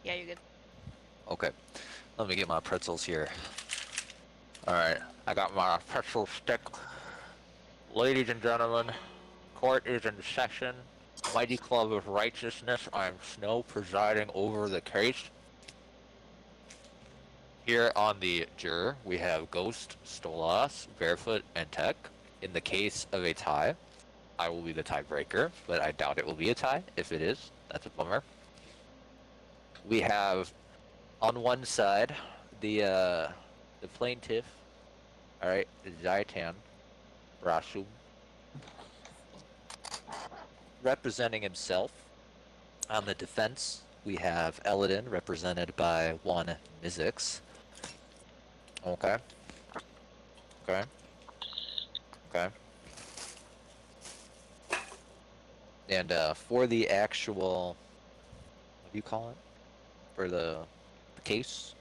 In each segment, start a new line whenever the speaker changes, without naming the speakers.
Yeah, you're good.
Okay, let me get my pretzels here. Alright, I got my pretzel stick. Ladies and gentlemen, court is in session. Mighty Club of Righteousness, I'm Snow presiding over the case. Here on the juror, we have Ghost, Stolas, Barefoot, and Tech. In the case of a tie, I will be the tiebreaker, but I doubt it will be a tie. If it is, that's a bummer. We have on one side the plaintiff, all right, Xytan Rasum, representing himself. On the defense, we have Eleden, represented by one Mizzix. Okay, okay, okay. And for the actual, what do you call it? For the case,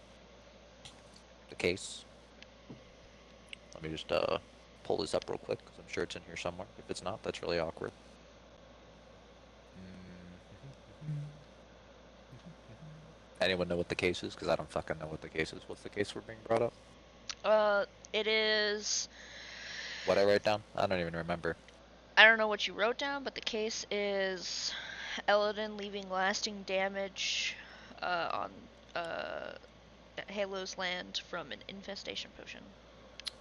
the case. Let me just pull this up real quick because I'm sure it's in here somewhere. If it's not, that's really awkward. Anyone know what the case is? Because I don't fucking know what the case is. What's the case we're being brought up?
Uh, it is.
What I write down? I don't even remember.
I don't know what you wrote down, but the case is Eleden leaving lasting damage on uh, Halo's land from an infestation potion.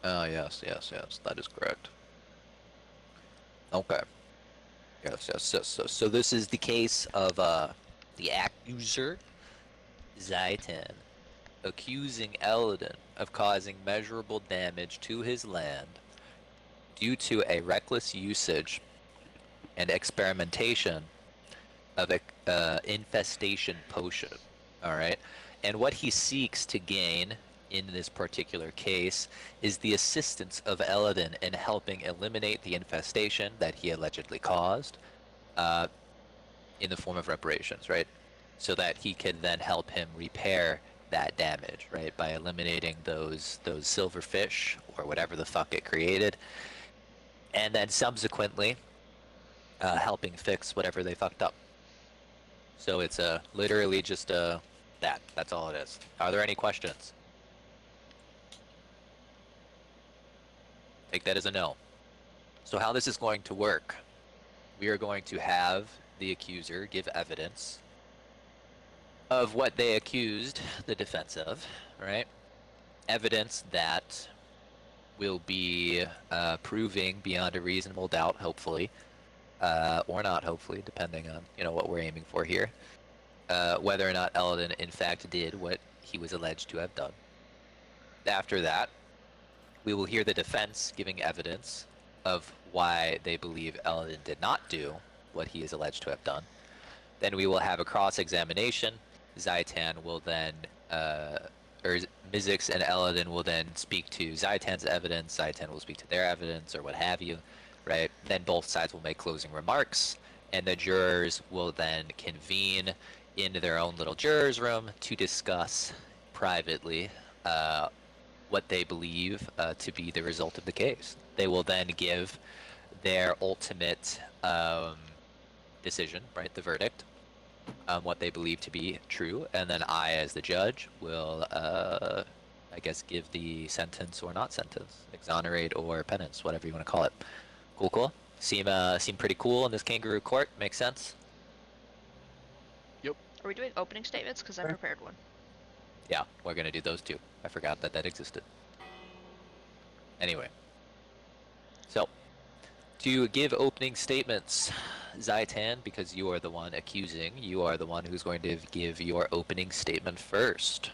Oh, yes, yes, yes. That is correct. Okay. Yes, yes, yes. So this is the case of the accuser, Xytan, accusing Eleden of causing measurable damage to his land due to a reckless usage and experimentation of a infestation potion. All right, and what he seeks to gain in this particular case is the assistance of Eleden in helping eliminate the infestation that he allegedly caused, uh, in the form of reparations, right? So that he can then help him repair that damage, right? By eliminating those silverfish or whatever the fuck it created, and then subsequently helping fix whatever they fucked up. So it's literally just that. That's all it is. Are there any questions? Take that as a no. So how this is going to work, we are going to have the accuser give evidence of what they accused the defense of, right? Evidence that will be proving beyond a reasonable doubt, hopefully, or not, hopefully, depending on what we're aiming for here, whether or not Eleden in fact did what he was alleged to have done. After that, we will hear the defense giving evidence of why they believe Eleden did not do what he is alleged to have done. Then we will have a cross-examination. Xytan will then, or Mizzix and Eleden will then speak to Xytan's evidence. Xytan will speak to their evidence, or what have you, right? Then both sides will make closing remarks, and the jurors will then convene in their own little jurors' room to discuss privately what they believe to be the result of the case. They will then give their ultimate decision, right, the verdict, what they believe to be true, and then I, as the judge, will, I guess, give the sentence or not sentence, exonerate or penance, whatever you want to call it. Cool, cool. Seem pretty cool in this kangaroo court. Makes sense.
Yep.
Are we doing opening statements? Because I prepared one.
Yeah, we're gonna do those two. I forgot that existed. Anyway, so to give opening statements, Xytan, because you are the one accusing, you are the one who's going to give your opening statement first.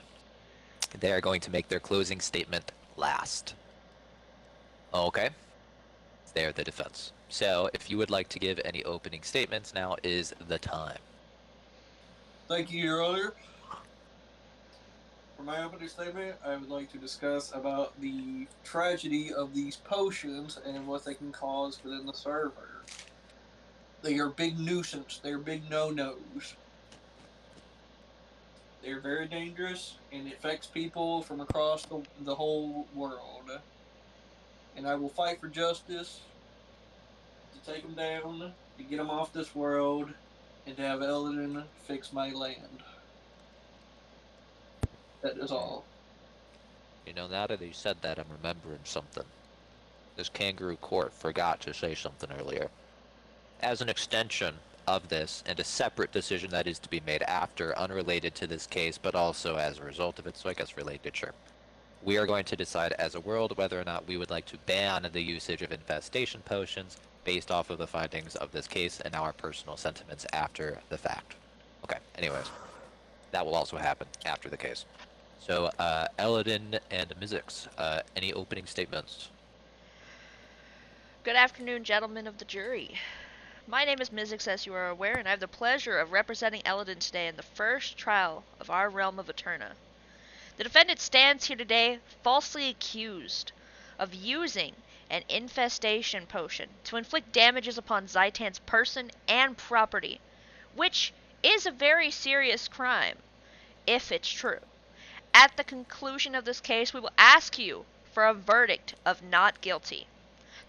They are going to make their closing statement last. Okay? They are the defense. So if you would like to give any opening statements, now is the time.
Thank you, Your Honor. For my opening statement, I would like to discuss about the tragedy of these potions and what they can cause within the server. They are big nuisance. They're big no-nos. They're very dangerous, and it affects people from across the whole world. And I will fight for justice to take them down, to get them off this world, and to have Elden fix my land. That is all.
You know, now that you said that, I'm remembering something. This kangaroo court forgot to say something earlier. As an extension of this, and a separate decision that is to be made after, unrelated to this case, but also as a result of it, so I guess related, sure. We are going to decide as a world whether or not we would like to ban the usage of infestation potions based off of the findings of this case and our personal sentiments after the fact. Okay, anyways. That will also happen after the case. So, Eleden and Mizzix, any opening statements?
Good afternoon, gentlemen of the jury. My name is Mizzix, as you are aware, and I have the pleasure of representing Eleden today in the first trial of our realm of Eterna. The defendant stands here today falsely accused of using an infestation potion to inflict damages upon Xytan's person and property, which is a very serious crime, if it's true. At the conclusion of this case, we will ask you for a verdict of not guilty.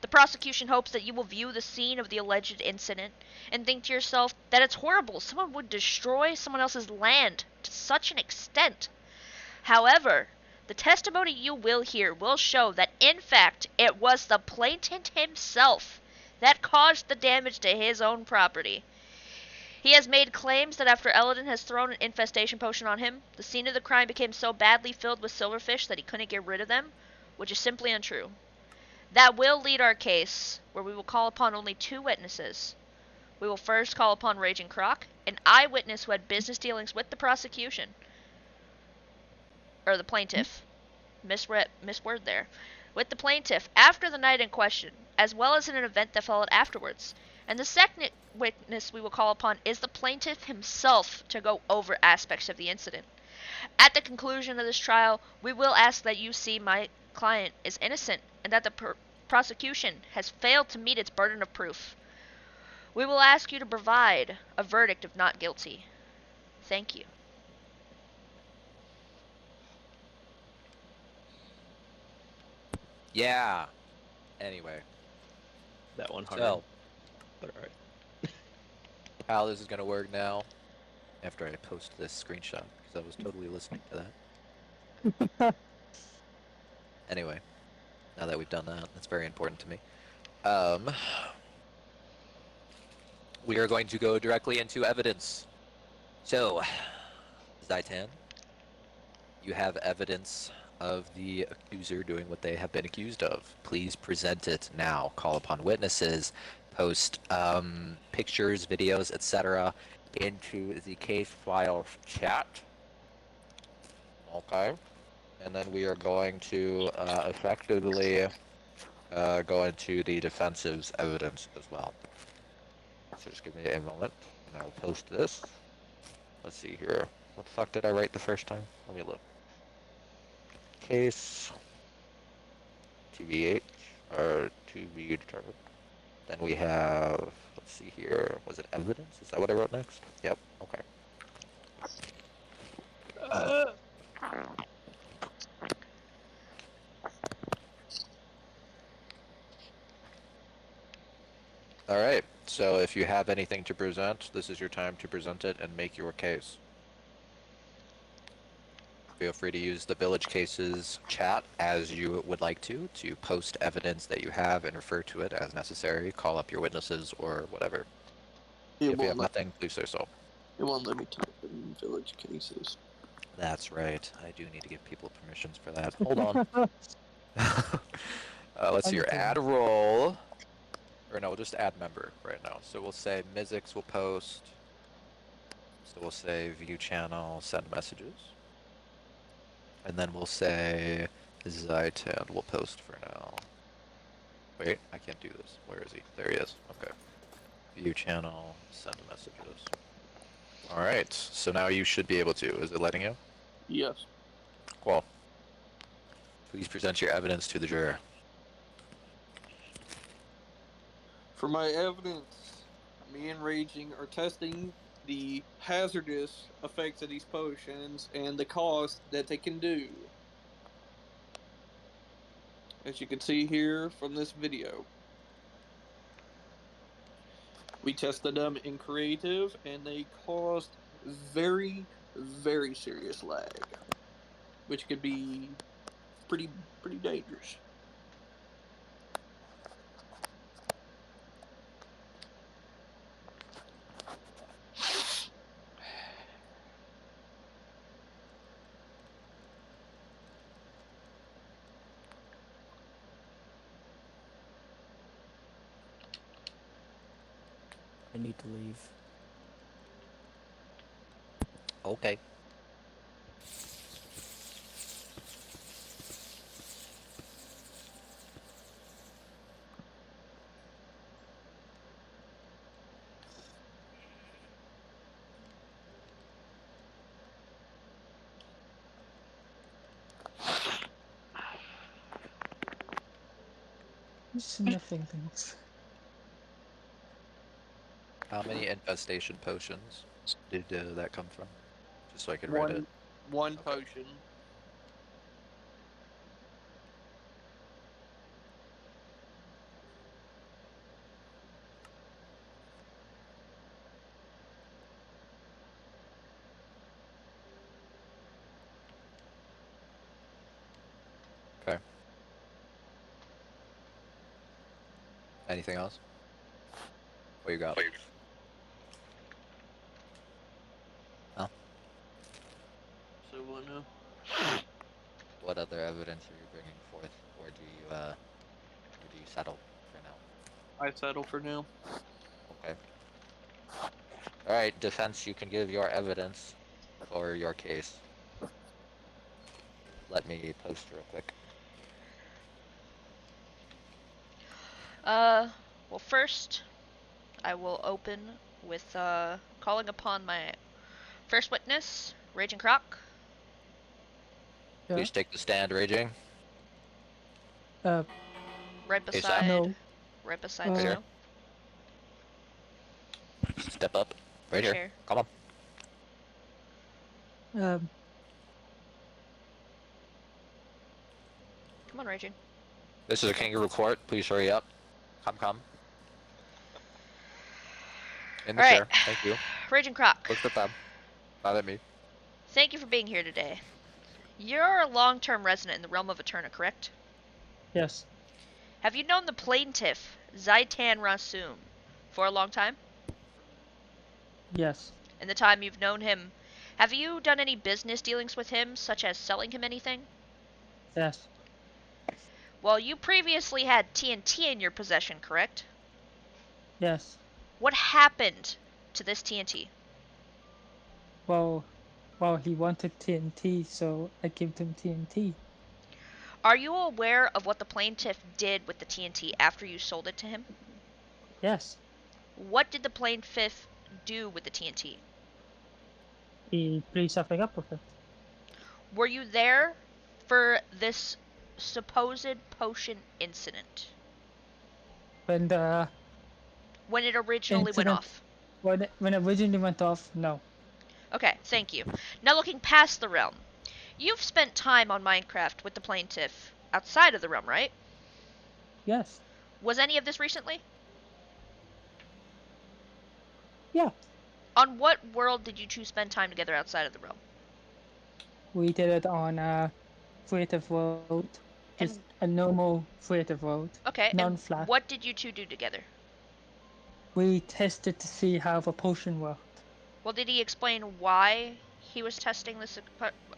The prosecution hopes that you will view the scene of the alleged incident and think to yourself that it's horrible someone would destroy someone else's land to such an extent. However, the testimony you will hear will show that in fact it was the plaintiff himself that caused the damage to his own property. He has made claims that after Eleden has thrown an infestation potion on him, the scene of the crime became so badly filled with silverfish that he couldn't get rid of them, which is simply untrue. That will lead our case, where we will call upon only two witnesses. We will first call upon Raging Croc, an eyewitness who had business dealings with the prosecution. Or the plaintiff. Misword there. With the plaintiff after the night in question, as well as in an event that followed afterwards. And the second witness we will call upon is the plaintiff himself to go over aspects of the incident. At the conclusion of this trial, we will ask that you see my client is innocent and that the prosecution has failed to meet its burden of proof. We will ask you to provide a verdict of not guilty. Thank you.
Yeah. Anyway,
That one hard.
so
But alright.
how this is going to work now, after I post this screenshot, because I was totally listening to that. Anyway, now that we've done that, that's very important to me. We are going to go directly into evidence. So, Xytan, you have evidence of the accuser doing what they have been accused of. Please present it now. Call upon witnesses, post pictures, videos, etc. into the case files chat. Okay. And then we are going to effectively go into the defensive's evidence as well. So just give me a moment, and I'll post this. Let's see here. What the fuck did I write the first time? Let me look. Case TBH or to be determined. Then we have, let's see here, was it evidence? Is that what I wrote next? Yep, okay. Alright, so if you have anything to present, this is your time to present it and make your case. Feel free to use the Village Cases chat as you would like to post evidence that you have and refer to it as necessary, call up your witnesses or whatever. If you have nothing, please say so.
It won't let me type in Village Cases.
That's right, I do need to give people permissions for that. Hold on. Let's see here, add role. Or no, we'll just add member right now. So we'll say Mizzix will post. So we'll say view channel, send messages. And then we'll say Xytan will post for now. Wait, I can't do this. Where is he? There he is. Okay. View channel, send messages. Alright, so now you should be able to. Is it letting you?
Yes.
Cool. Please present your evidence to the juror.
For my evidence, me and Raging are testing the hazardous effects of these potions and the cost that they can do. As you can see here from this video. We tested them in creative and they caused very, very serious lag. which could be pretty dangerous.
I need to leave.
Okay.
Sniffing things.
How many infestation potions did that come from? Just so I could write it.
One
Okay.
potion.
Okay. Anything else? What you got? Huh?
So what now?
What other evidence are you bringing forth, or do you settle for now?
I settle for now.
Okay. All right, defense. You can give your evidence for your case. Let me post real quick.
Well, first, I will open with calling upon my first witness, Raging Croc.
Yeah.
Please take the stand, Raging.
Uh,
Right
ASAP.
beside,
no.
right beside
Uh,
Snow.
Step up. Right here.
Chair.
Come on.
Um,
Come on, Raging.
This is a kangaroo court. Please hurry up. Come. In the
All right,
chair. Thank you.
Raging Croc.
Look at them. Not at me.
Thank you for being here today. You're a long-term resident in the realm of Eterna, correct?
yes.
Have you known the plaintiff, Xytan Rasum, for a long time?
Yes.
In the time you've known him, have you done any business dealings with him, such as selling him anything?
Yes.
Well, you previously had TNT in your possession, correct?
Yes.
What happened to this TNT?
Well, he wanted TNT, so I gave him TNT.
Are you aware of what the plaintiff did with the TNT after you sold it to him?
Yes.
What did the plaintiff do with the TNT?
He blew something up with it.
Were you there for this supposed potion incident?
When the
When it originally went
incident,
off?
when it originally went off, no.
Okay, thank you. Now looking past the realm. You've spent time on Minecraft with the plaintiff outside of the realm, right?
Yes.
Was any of this recently?
Yeah.
On what world did you two spend time together outside of the realm?
We did it on a creative world. Just
And
a normal creative world.
okay, and
Non-flat.
what did you two do together?
We tested to see how the potion worked.
Well, did he explain why he was testing this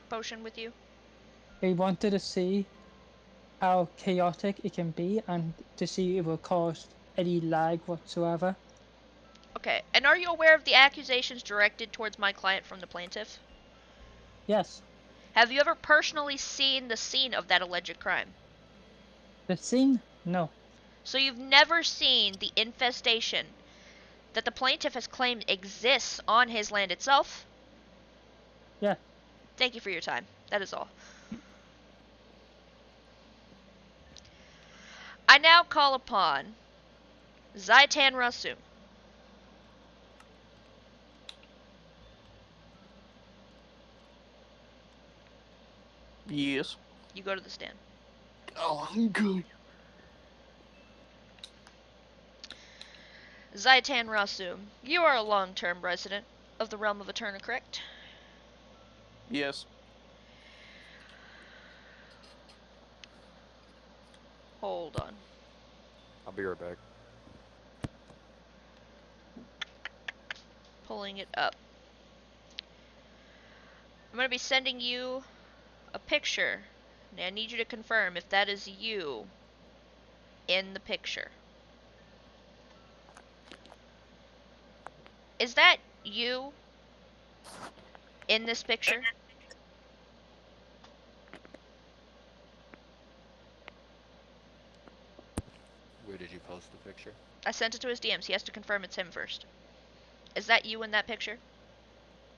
potion with you?
He wanted to see how chaotic it can be and to see if it will cause any lag whatsoever.
Okay, and are you aware of the accusations directed towards my client from the plaintiff?
Yes.
Have you ever personally seen the scene of that alleged crime?
The scene? No.
So you've never seen the infestation that the plaintiff has claimed exists on his land itself?
Yeah.
Thank you for your time. That is all. I now call upon Xytan Rasum.
Yes.
You go to the stand.
Oh, I'm good.
Xytan Rasum, you are a long-term resident of the realm of Eterna, correct?
Yes.
Hold on.
I'll be right back.
Pulling it up. I'm going to be sending you a picture. And I need you to confirm if that is you in the picture. Is that you in this picture?
Where did you post the picture?
I sent it to his DMs. He has to confirm it's him first. Is that you in that picture?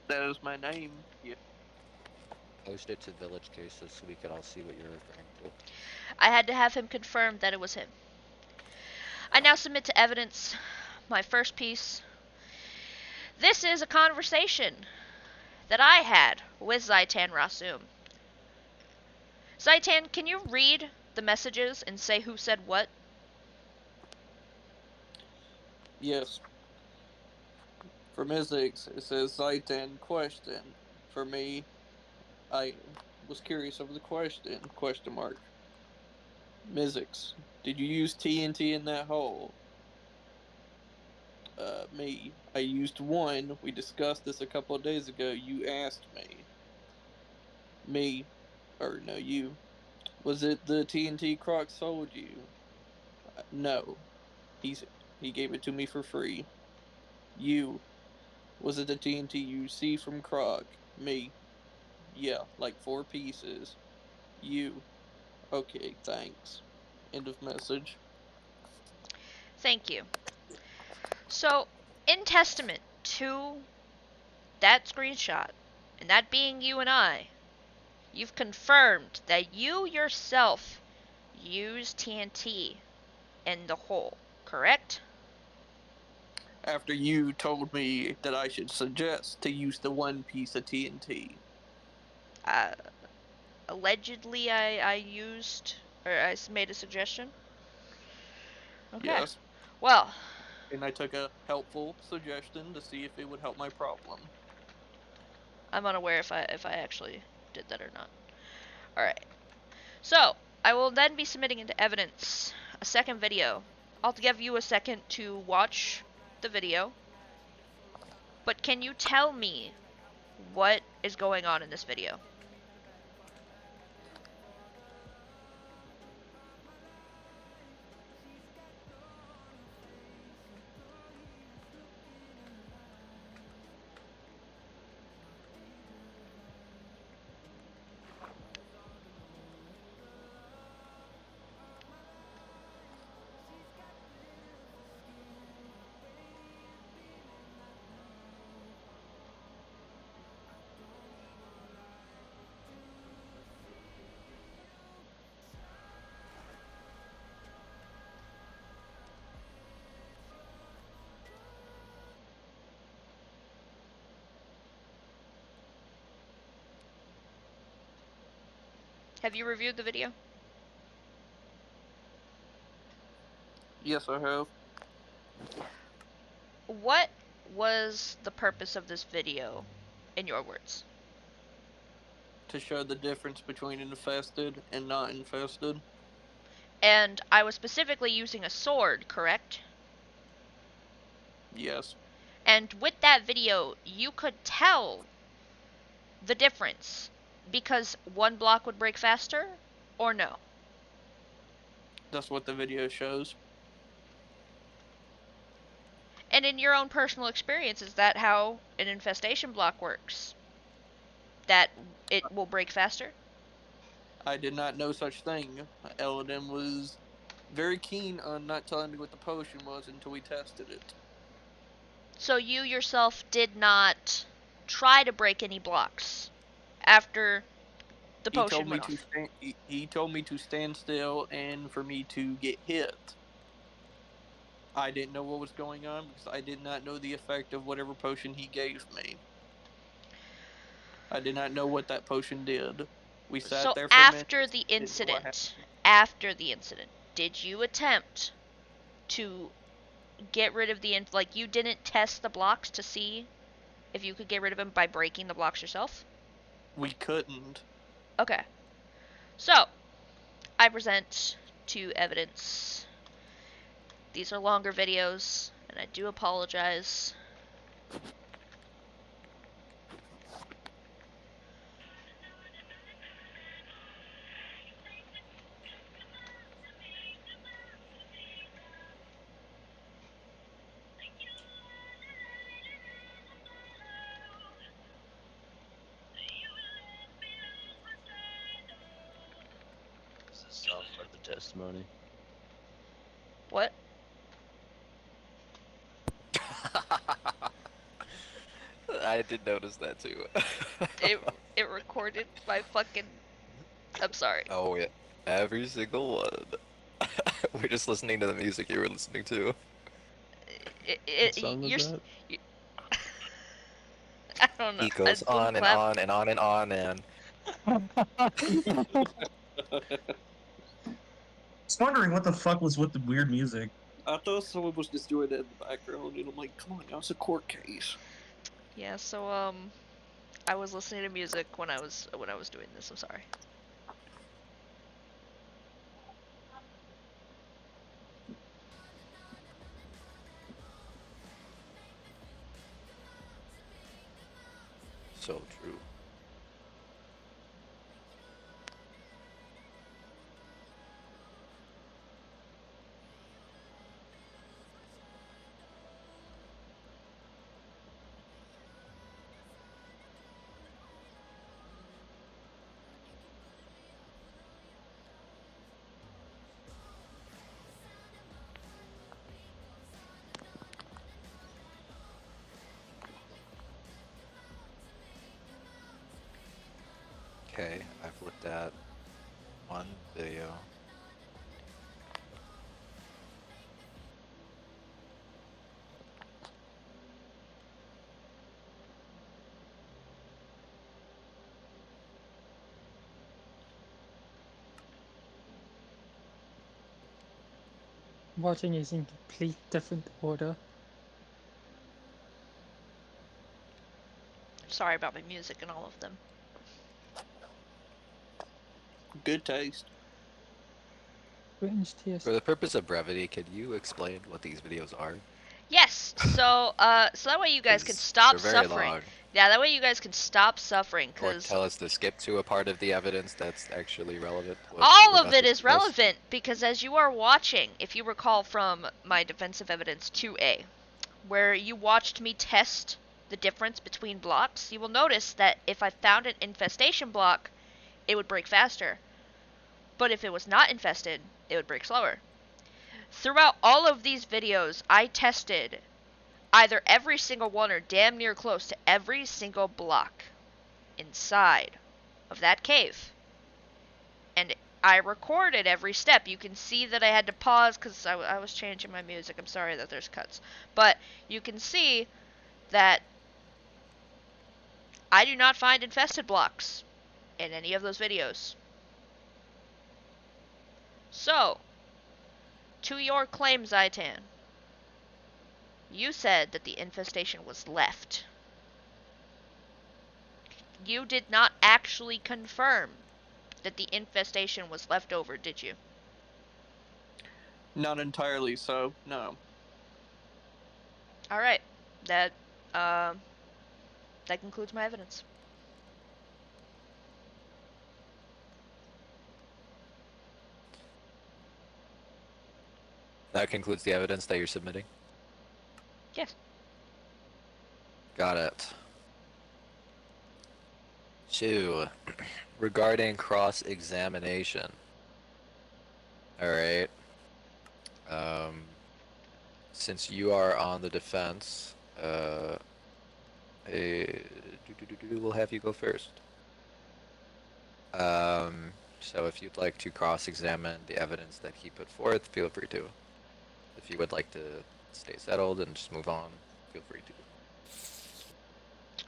That is my name. Yeah.
Post it to Village Cases so we can all see what you're referring to.
I had to have him confirm that it was him. I now submit to evidence my first piece. This is a conversation that I had with Xytan Rasum. Xytan, can you read the messages and say who said what?
Yes. For Mystics, it says Xytan question. For me, I was curious of the question. Question mark. Mystics, did you use TNT in that hole? Me. I used one. We discussed this a couple of days ago. You asked me. Me. Or no, you. Was it the TNT Croc sold you? No. He gave it to me for free. You. Was it the TNT you see from Croc? Me. Yeah, like 4 pieces. You. Okay, thanks. End of message.
Thank you. So, in testament to that screenshot, and that being you and I, you've confirmed that you yourself used TNT in the hole, correct?
After you told me that I should suggest to use the one piece of TNT.
Uh, allegedly, I used, or I made a suggestion. Okay.
Yes.
Well,
And I took a helpful suggestion to see if it would help my problem.
I'm unaware if I actually did that or not. All right. So, I will then be submitting into evidence a second video. I'll give you a second to watch the video. But can you tell me what is going on in this video? Have you reviewed the video?
Yes, I have.
What was the purpose of this video, in your words?
To show the difference between infested and not infested.
And I was specifically using a sword, correct?
Yes.
And with that video, you could tell the difference because one block would break faster, or no?
That's what the video shows.
And in your own personal experience, is that how an infestation block works? That it will break faster?
I did not know such thing. Eleden was very keen on not telling me what the potion was until we tested it.
So you yourself did not try to break any blocks after the
He told
potion
me
went
to
off?
stand. He told me to stand still and for me to get hit. I didn't know what was going on because I did not know the effect of whatever potion he gave me. I did not know what that potion did. We sat
So
there for a minute.
after the incident, did you attempt to get rid of like you didn't test the blocks to see if you could get rid of them by breaking the blocks yourself?
We couldn't.
Okay. So, I present to evidence. These are longer videos, and I do apologize.
This is soft for the testimony.
What?
I did notice that too.
It recorded my fucking. I'm sorry.
Oh yeah, every single one. We're just listening to the music you were listening to.
What song was
You're.
that?
You, I don't know.
He goes
Boom
on and
clap.
on and on and on, and
was wondering what the fuck was with the weird music.
I thought someone was just doing that in the background, and I'm like, come on, now it's a court case.
Yeah. So I was listening to music when I was doing this. I'm sorry.
so true. Okay, I've looked at one video.
Watching is in complete different order.
Sorry about my music and all of them.
Good taste.
Britain's taste.
For the purpose of brevity, could you explain what these videos are?
Yes. So so that way you guys can
'Cause
stop
they're very
suffering.
long.
Yeah, that way you guys can stop suffering,
Or
because
tell us to skip to a part of the evidence that's actually relevant. What
all
we're
of
about
it
to
is
discuss.
relevant, because as you are watching, if you recall from my defensive evidence 2A, where you watched me test the difference between blocks, you will notice that if I found an infestation block, it would break faster. But if it was not infested, it would break slower. Throughout all of these videos, I tested either every single one or damn near close to every single block inside of that cave. And I recorded every step. You can see that I had to pause because I was changing my music. I'm sorry that there's cuts. But you can see that I do not find infested blocks in any of those videos. So, to your claim, Xytan, you said that the infestation was left. You did not actually confirm that the infestation was left over, did you?
Not entirely so, no.
Alright. That, that concludes my evidence.
That concludes the evidence that you're submitting?
Yes.
Got it. 2. Regarding cross-examination. Alright. Since you are on the defense, we'll have you go first. So if you'd like to cross-examine the evidence that he put forth, feel free to. If you would like to stay settled and just move on, feel free to.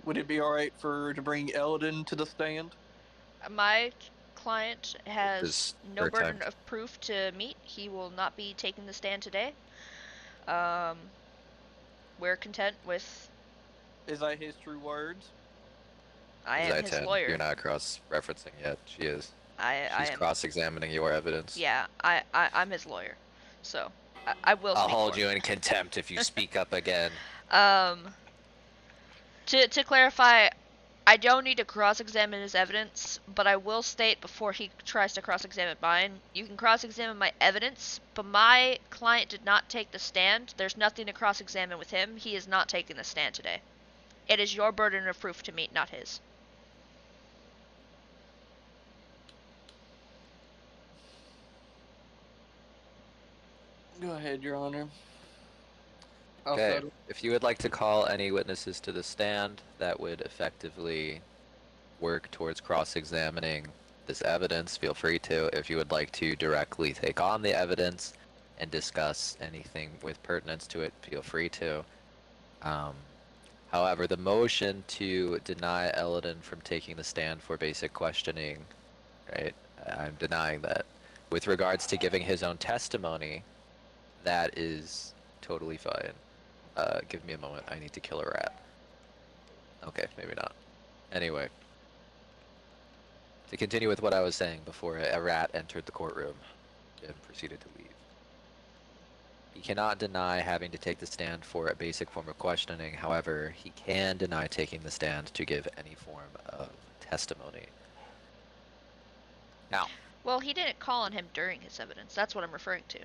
Would it be alright to bring Eleden to the stand?
My client has
Is
no
her
burden
time.
of proof to meet. He will not be taking the stand today. We're content with.
Is that his true words?
I am his
Xytan,
lawyer.
you're not cross-referencing yet. She is. She's
am.
cross-examining your evidence.
Yeah, I'm his lawyer, so I will
I'll
speak
hold
for
you
him.
in contempt if you speak up again.
To clarify, I don't need to cross-examine his evidence, but I will state before he tries to cross-examine mine, you can cross-examine my evidence, but my client did not take the stand. There's nothing to cross-examine with him. He is not taking the stand today. It is your burden of proof to meet, not his.
Go ahead, Your Honor. I'll
Okay,
settle.
if you would like to call any witnesses to the stand, that would effectively work towards cross-examining this evidence, feel free to. If you would like to directly take on the evidence and discuss anything with pertinence to it, feel free to. However, the motion to deny Eleden from taking the stand for basic questioning, right? I'm denying that. With regards to giving his own testimony, that is totally fine. Give me a moment. I need to kill a rat. Okay, maybe not. Anyway, to continue with what I was saying before a rat entered the courtroom and proceeded to leave. He cannot deny having to take the stand for a basic form of questioning. However, he can deny taking the stand to give any form of testimony. Now,
Well, he didn't call on him during his evidence. That's what I'm referring to.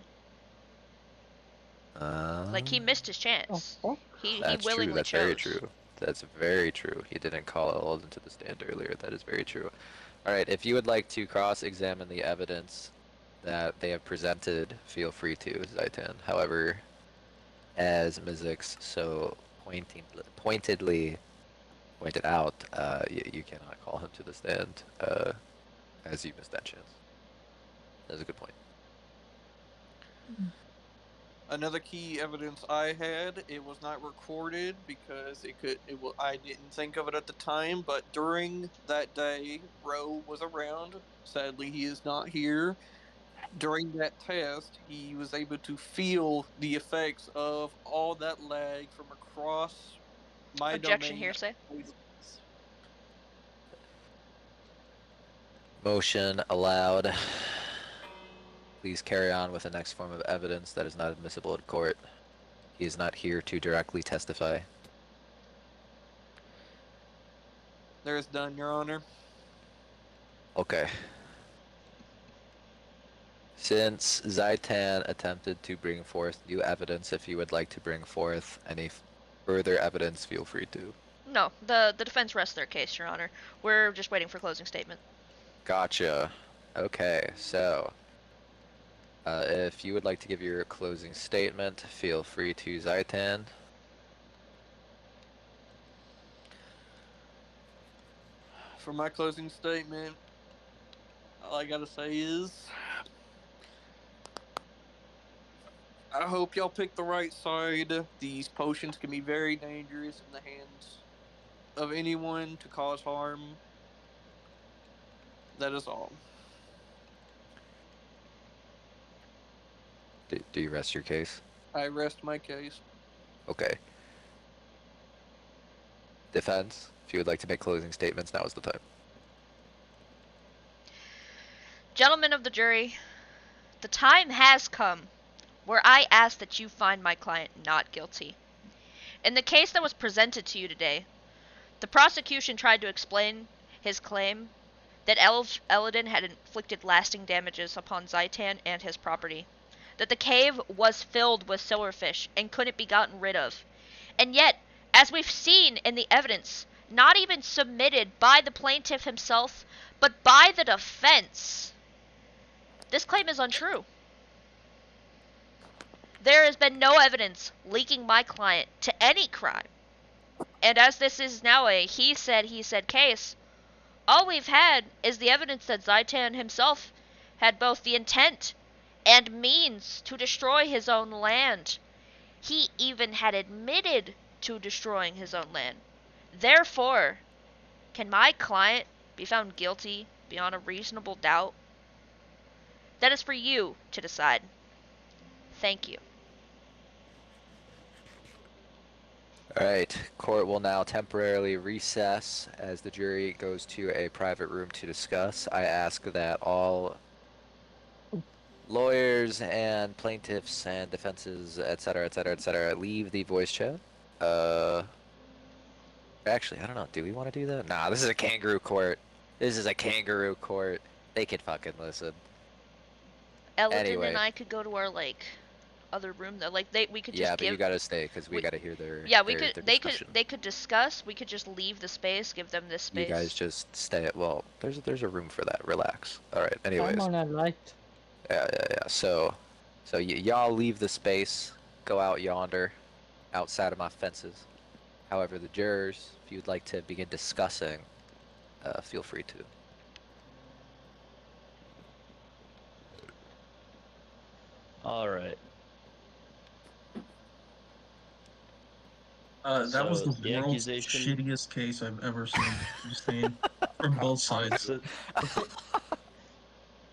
Like, he missed his chance.
Oh,
He
that's true.
willingly
That's
chose.
very true. That's very true. He didn't call Eleden to the stand earlier. That is very true. All right, if you would like to cross-examine the evidence that they have presented, feel free to, Xytan. However, as Mizzix so pointedly pointed out, you cannot call him to the stand, as you missed that chance. That's a good point.
Another key evidence I had, it was not recorded because I didn't think of it at the time, but during that day, Roe was around. Sadly, he is not here. During that test, he was able to feel the effects of all that lag from across my
Objection,
domain.
hearsay.
Motion allowed. Please carry on with the next form of evidence that is not admissible in court. He is not here to directly testify.
There is none, Your Honor.
Okay. Since Xytan attempted to bring forth new evidence, if you would like to bring forth any further evidence, feel free to.
No, the defense rests their case, Your Honor. We're just waiting for closing statement.
Gotcha. Okay, so if you would like to give your closing statement, feel free to, Xytan.
For my closing statement, all I gotta say is, I hope y'all pick the right side. These potions can be very dangerous in the hands of anyone to cause harm. That is all.
Do you rest your case?
I rest my case.
Okay. Defense, if you would like to make closing statements, now is the time.
Gentlemen of the jury, the time has come where I ask that you find my client not guilty. In the case that was presented to you today, the prosecution tried to explain his claim that Eleden had inflicted lasting damages upon Xytan and his property, that the cave was filled with silverfish and couldn't be gotten rid of. And yet, as we've seen in the evidence, not even submitted by the plaintiff himself, but by the defense, this claim is untrue. There has been no evidence linking my client to any crime. And as this is now a he said case, all we've had is the evidence that Xytan himself had both the intent and means to destroy his own land. He even had admitted to destroying his own land. Therefore, can my client be found guilty beyond a reasonable doubt? That is for you to decide. Thank you.
Alright, court will now temporarily recess as the jury goes to a private room to discuss. I ask that all lawyers and plaintiffs and defenses, etc., etc., etc., leave the voice chat. Actually, I don't know. Do we want to do that? Nah, this is a kangaroo court. This is a kangaroo court. They could fucking listen.
Eleden and
Anyway,
I could go to our like other room though. Like we could
yeah,
just
but you
give.
gotta stay because we
We,
gotta hear their
yeah, we
their
could.
their
They could.
discussion.
They could discuss. We could just leave the space. Give them this
You guys
space.
just stay at, well, there's a room for that. Relax. All right.
I'm
Anyways,
on a light.
yeah. So y'all leave the space, go out yonder, outside of my fences. However, the jurors, if you'd like to begin discussing, feel free to.
All right.
That was
So
the
the
world's
accusation.
shittiest case I've ever seen. Just saying, from both sides.
So,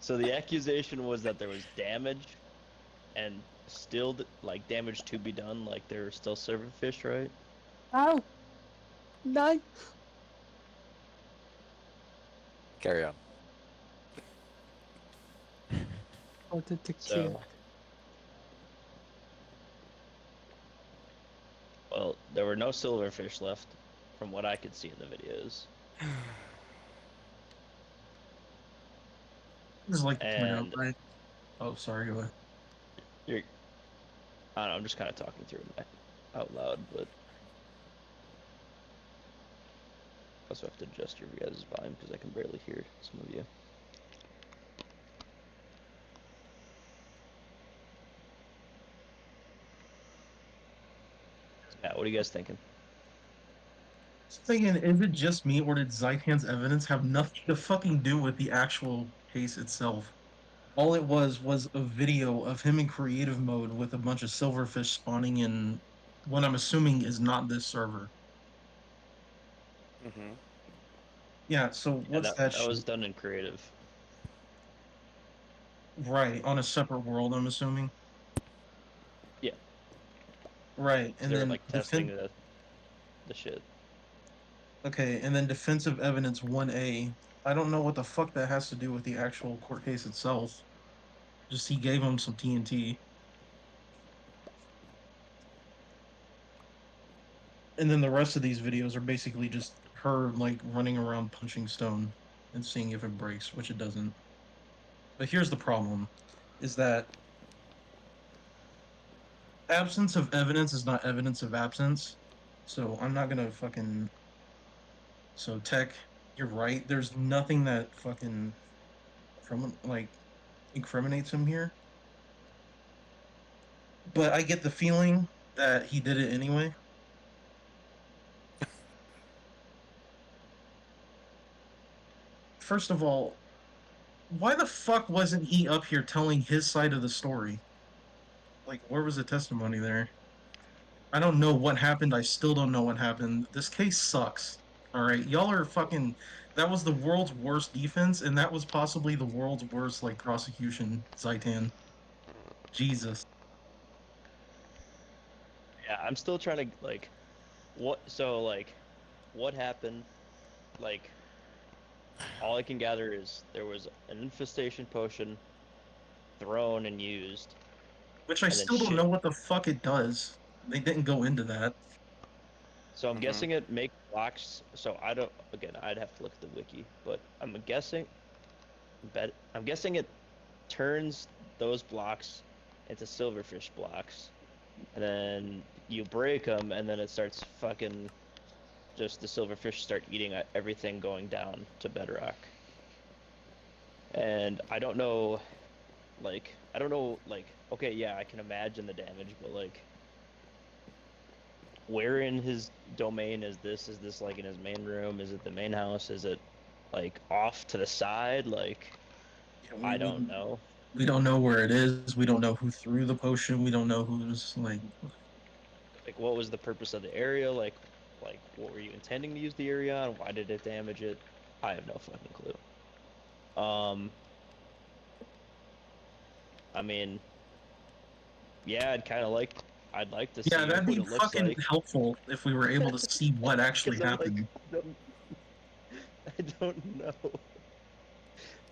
so the accusation was that there was damage, and still like damage to be done. Like there were still silverfish, right?
Ow! No!
Carry on.
Wanted to
So-
kill.
Well, there were no silverfish left, from what I could see in the videos.
Just like to point out,
And
right? Oh, sorry. Go ahead.
you're, I don't know, I'm just kind of talking through it out loud, but I also have to adjust your guys' volume because I can barely hear some of you. Yeah, what are you guys thinking?
Thinking, is it just me, or did Xytan's evidence have nothing to fucking do with the actual case itself? All it was a video of him in creative mode with a bunch of silverfish spawning in what I'm assuming is not this server.
Mm-hmm.
Yeah, so
Yeah,
what's that
that
shit?
was done in creative.
Right, on a separate world, I'm assuming.
Yeah,
Right,
because
and
they were
then
like testing the shit.
okay, and then defensive evidence 1A. I don't know what the fuck that has to do with the actual court case itself. Just he gave him some TNT. And then the rest of these videos are basically just her like running around punching stone and seeing if it breaks, which it doesn't. But here's the problem is that absence of evidence is not evidence of absence. So I'm not gonna fucking so tech, you're right. There's nothing that fucking from like incriminates him here. But I get the feeling that he did it anyway. First of all, why the fuck wasn't he up here telling his side of the story? Like, where was the testimony there? I don't know what happened. I still don't know what happened. This case sucks. All right, y'all are fucking. That was the world's worst defense, and that was possibly the world's worst like prosecution. Zaitan, Jesus.
Yeah, I'm still trying to like, what? So like, what happened? Like, all I can gather is there was an infestation potion thrown and used,
Which I
and then
still don't
shit.
know what the fuck it does. They didn't go into that.
So I'm
Mm-hmm.
guessing it makes blocks. So I don't. Again, I'd have to look at the wiki, but I'm guessing. I'm guessing it turns those blocks into silverfish blocks, and then you break them, and then it starts fucking. Just the silverfish start eating everything going down to bedrock. And I don't know, like, okay, yeah, I can imagine the damage, but like, where in his domain is this? Is this like in his main room? Is it the main house? Is it like off to the side? Like,
Yeah,
I don't know.
we don't know where it is. We don't know who threw the potion. We don't know who's like.
Like, what was the purpose of the area? Like, what were you intending to use the area on? Why did it damage it? I have no fucking clue. I mean, yeah, I'd kind of like I'd like to
Yeah,
see
that'd
what
be
it looks
fucking
like.
helpful if we were able to see what actually
'Cause I'm like,
happened.
I don't know.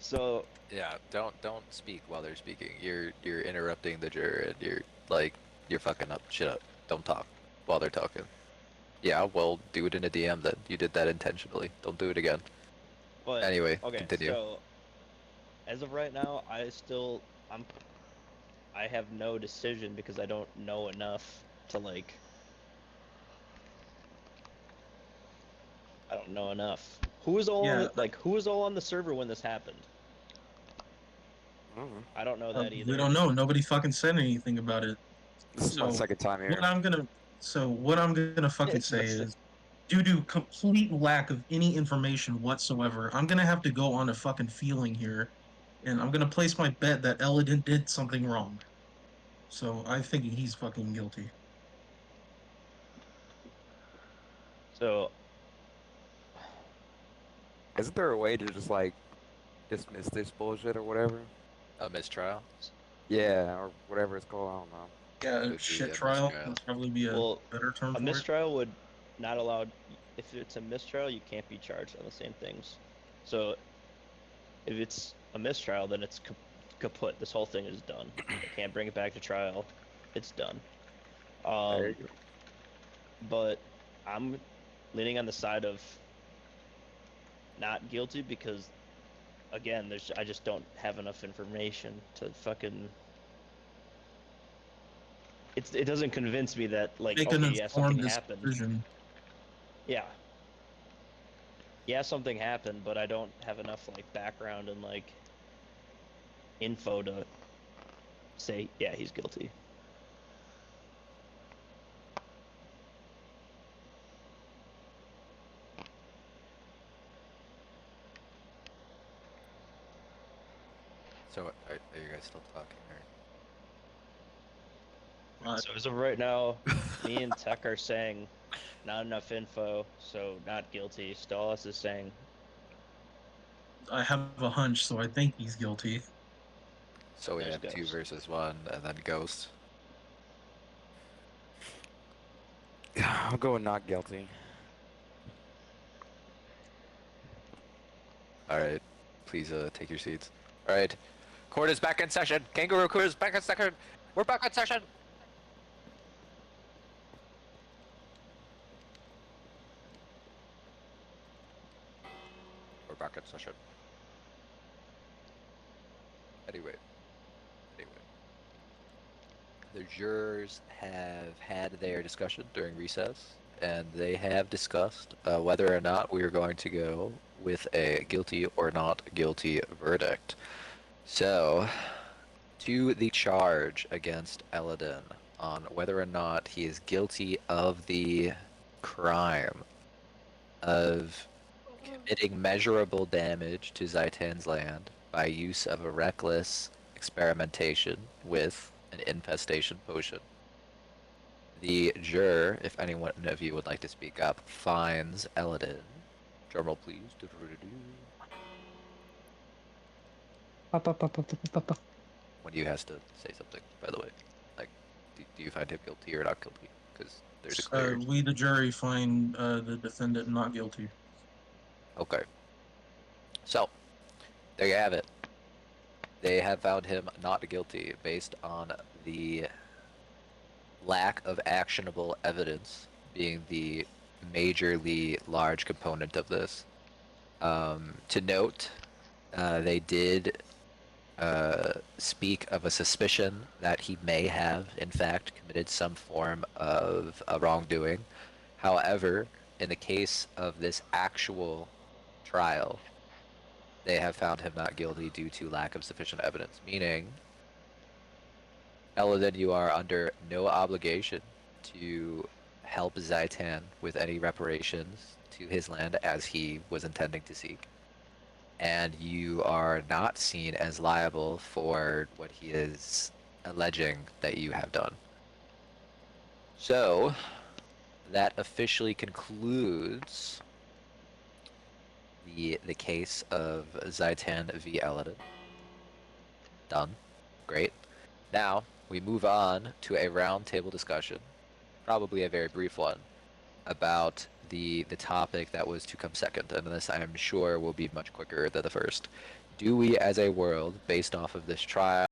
So
Yeah, don't speak while they're speaking. You're interrupting the juror and you're fucking up shit up. Don't talk while they're talking. Yeah, well, do it in a DM then. You did that intentionally. Don't do it again.
but
Anyway,
okay,
continue.
so as of right now, I have no decision because I don't know enough to like. I don't know enough. Who was all on
Yeah,
who was all on the server when this happened?
I don't know.
I don't know that
we
either.
don't know. Nobody fucking said anything about it.
This is my
So
second time
what
here.
I'm gonna what I'm gonna
Yeah,
fucking
it's my
say
se-
is, due to complete lack of any information whatsoever, I'm gonna have to go on a fucking feeling here, and I'm gonna place my bet that Eleden did something wrong. So I think he's fucking guilty.
so
Isn't there a way to just like dismiss this bullshit or whatever?
A mistrial
Yeah, or whatever it's called. I don't know.
Yeah,
would be
shit
a
trial
mistrial.
would probably be a
well,
better term
a
for it.
mistrial would not allow. If it's a mistrial, you can't be charged on the same things. So if it's a mistrial, then it's kaput. This whole thing is done. They can't bring it back to trial. It's done.
There
Um,
you go.
but I'm leaning on the side of not guilty because, again, I just don't have enough information to fucking. It doesn't convince me that like,
Make an
okay, yeah, something
informed
happened.
decision.
Yeah. Yeah, something happened, but I don't have enough like background and like info to say, yeah, he's guilty.
So are you guys still talking
So as of right now, me and Tech are saying not enough info, so not guilty. Stallis is saying
I have a hunch, so I think he's guilty.
So we
there's
have 2
Ghost.
versus 1 and then Ghost.
I'll go with not guilty.
Alright. Please take your seats. Alright. Court is back in session. Kangaroo Court is back in session. We're back in session. We're back in session. Anyway. The jurors have had their discussion during recess, and they have discussed whether or not we are going to go with a guilty or not guilty verdict. So, to the charge against Eleden on whether or not he is guilty of the crime of committing measurable damage to Xytan's land by use of a reckless experimentation with an infestation potion. The juror, if anyone of you would like to speak up, finds Eleden. Drumroll, please. When you has to say something, by the way. Like, do you find him guilty or not guilty? Because there's a clear.
We, the jury, find the defendant not guilty.
Okay. So, there you have it. They have found him not guilty based on the lack of actionable evidence being the majorly large component of this. To note, they did speak of a suspicion that he may have, in fact, committed some form of a wrongdoing. However, in the case of this actual trial, they have found him not guilty due to lack of sufficient evidence, meaning, Eleden, you are under no obligation to help Xytan with any reparations to his land as he was intending to seek. And you are not seen as liable for what he is alleging that you have done. So, that officially concludes the case of Xytan v. Eleden. Done. Great. Now, we move on to a roundtable discussion, probably a very brief one, about the topic that was to come second, and this I am sure will be much quicker than the first. Do we, as a world, based off of this trial,